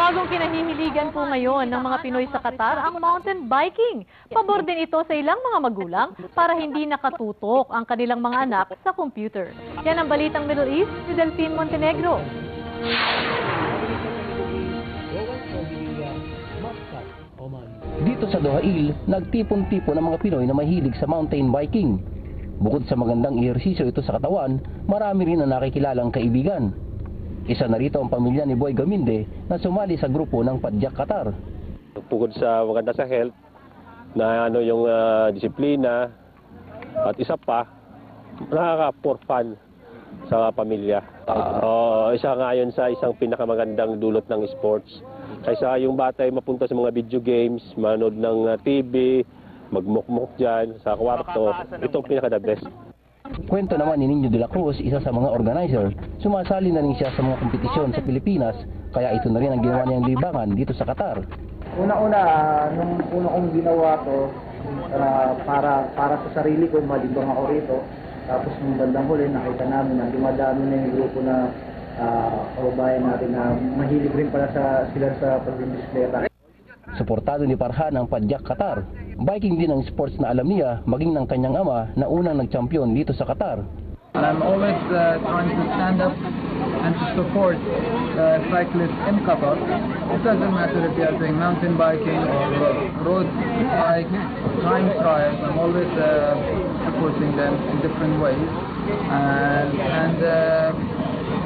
Bagong kinahihiligan po ngayon ng mga Pinoy sa Qatar ang mountain biking. Pabor din ito sa ilang mga magulang para hindi nakatutok ang kanilang mga anak sa computer. Yan ang balitang Middle East ni Delphine Montenegro. Dito sa Dohail, nagtipon-tipon ang mga Pinoy na mahilig sa mountain biking. Bukod sa magandang ehersisyo ito sa katawan, marami rin ang nakikilalang kaibigan. Isa na rito ang pamilya ni Boy Gaminde na sumali sa grupo ng Padjak Qatar. Bukod sa maganda sa health, na yung disiplina, at isa pa, nakaka-for fun sa pamilya. Isa nga yun sa isang pinakamagandang dulot ng sports. Kaysa yung bata ay mapunta sa mga video games, manood ng TV, magmukmuk dyan sa kwarto, itong pinaka-the best. Kwento naman ni Nino de la Cruz, isa sa mga organizer, sumasali na rin siya sa mga kompetisyon sa Pilipinas, kaya ito na rin ang ginawa niyang libangan dito sa Qatar. Una-una, nung una kong ginawa to, para sa sarili ko, malibang ako rito. Tapos nung bandang huli, nakita namin na dumadami na yung grupo na kababayan natin na mahilig rin pala sila sa pagbibisikleta. Suportado ni Farhan ang Padjak Qatar. Biking din ang sports na alam niya, maging ng kanyang ama na unang nag-champion dito sa Qatar. I'm always trying to stand up and to support cyclists in Qatar. It doesn't matter if you are doing mountain biking or road bike, time trials. I'm always supporting them in different ways. And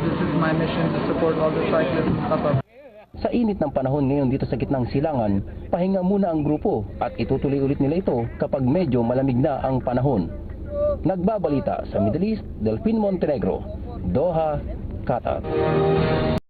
this is my mission, to support all the cyclists in Qatar. Sa init ng panahon ngayon dito sa gitnang silangan, pahinga muna ang grupo at itutuloy ulit nila ito kapag medyo malamig na ang panahon. Nagbabalita sa Middle East, Delphine Montenegro, Doha, Qatar.